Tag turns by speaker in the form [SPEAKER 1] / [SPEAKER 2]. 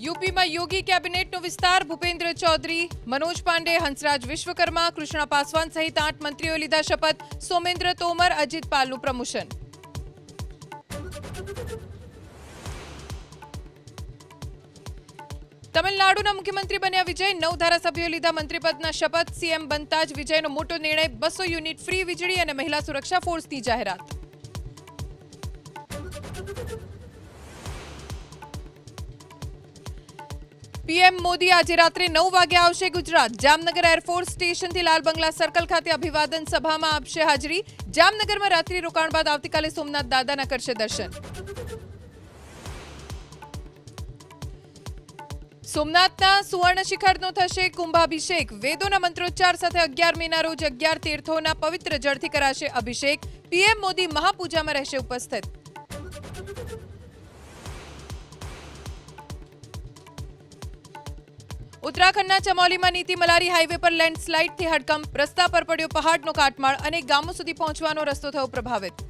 [SPEAKER 1] યુપીમાં યોગી કેબિનેટનો વિસ્તાર ભૂપેન્દ્ર ચૌધરી, મનોજ પાંડે, હંસરાજ વિશ્વકર્મા, કૃષ્ણા પાસવાન સહિત 8 મંત્રીઓ લીધા શપથ. સોમેન્દ્ર તોમર, અજીત પાલનું પ્રમોશન. તમિલનાડુના મુખ્યમંત્રી બન્યા વિજય, 9 ધારાસભ્યો લીધા મંત્રીપદના શપથ. સીએમ બનતા જ વિજયનો મોટો નિર્ણય, 200 યુનિટ ફ્રી વીજળી અને મહિલા સુરક્ષા ફોર્સની જાહેરાત. પીએમ મોદી આજે રાત્રે 9 વાગે આવશે ગુજરાત. જામનગર એરફોર્સ સ્ટેશનથી લાલ બંગલા સર્કલ ખાતે અભિવાદન સભામાં આપશે હાજરી. જામનગરમાં રાત્રિ રોકાણ બાદ આવતીકાલે સોમનાથ દાદાના કરશે દર્શન. સોમનાથના સુવર્ણ શિખરનો થશે કુંભાભિષેક. વેદોના મંત્રોચ્ચાર સાથે 11 મેના રોજ 11 તીર્થોના પવિત્ર જળથી કરાશે અભિષેક. પીએમ મોદી મહાપૂજામાં રહેશે ઉપસ્થિત. ઉત્તરાખંડના ચમોલીમાં નીતિ મલારી હાઈવે પર લેન્ડસ્લાઇડથી હડકંપ. રસ્તા પર પડ્યો પહાડનો કાટમાળ. અનેક ગામો સુધી પહોંચવાનો રસ્તો થયો પ્રભાવિત.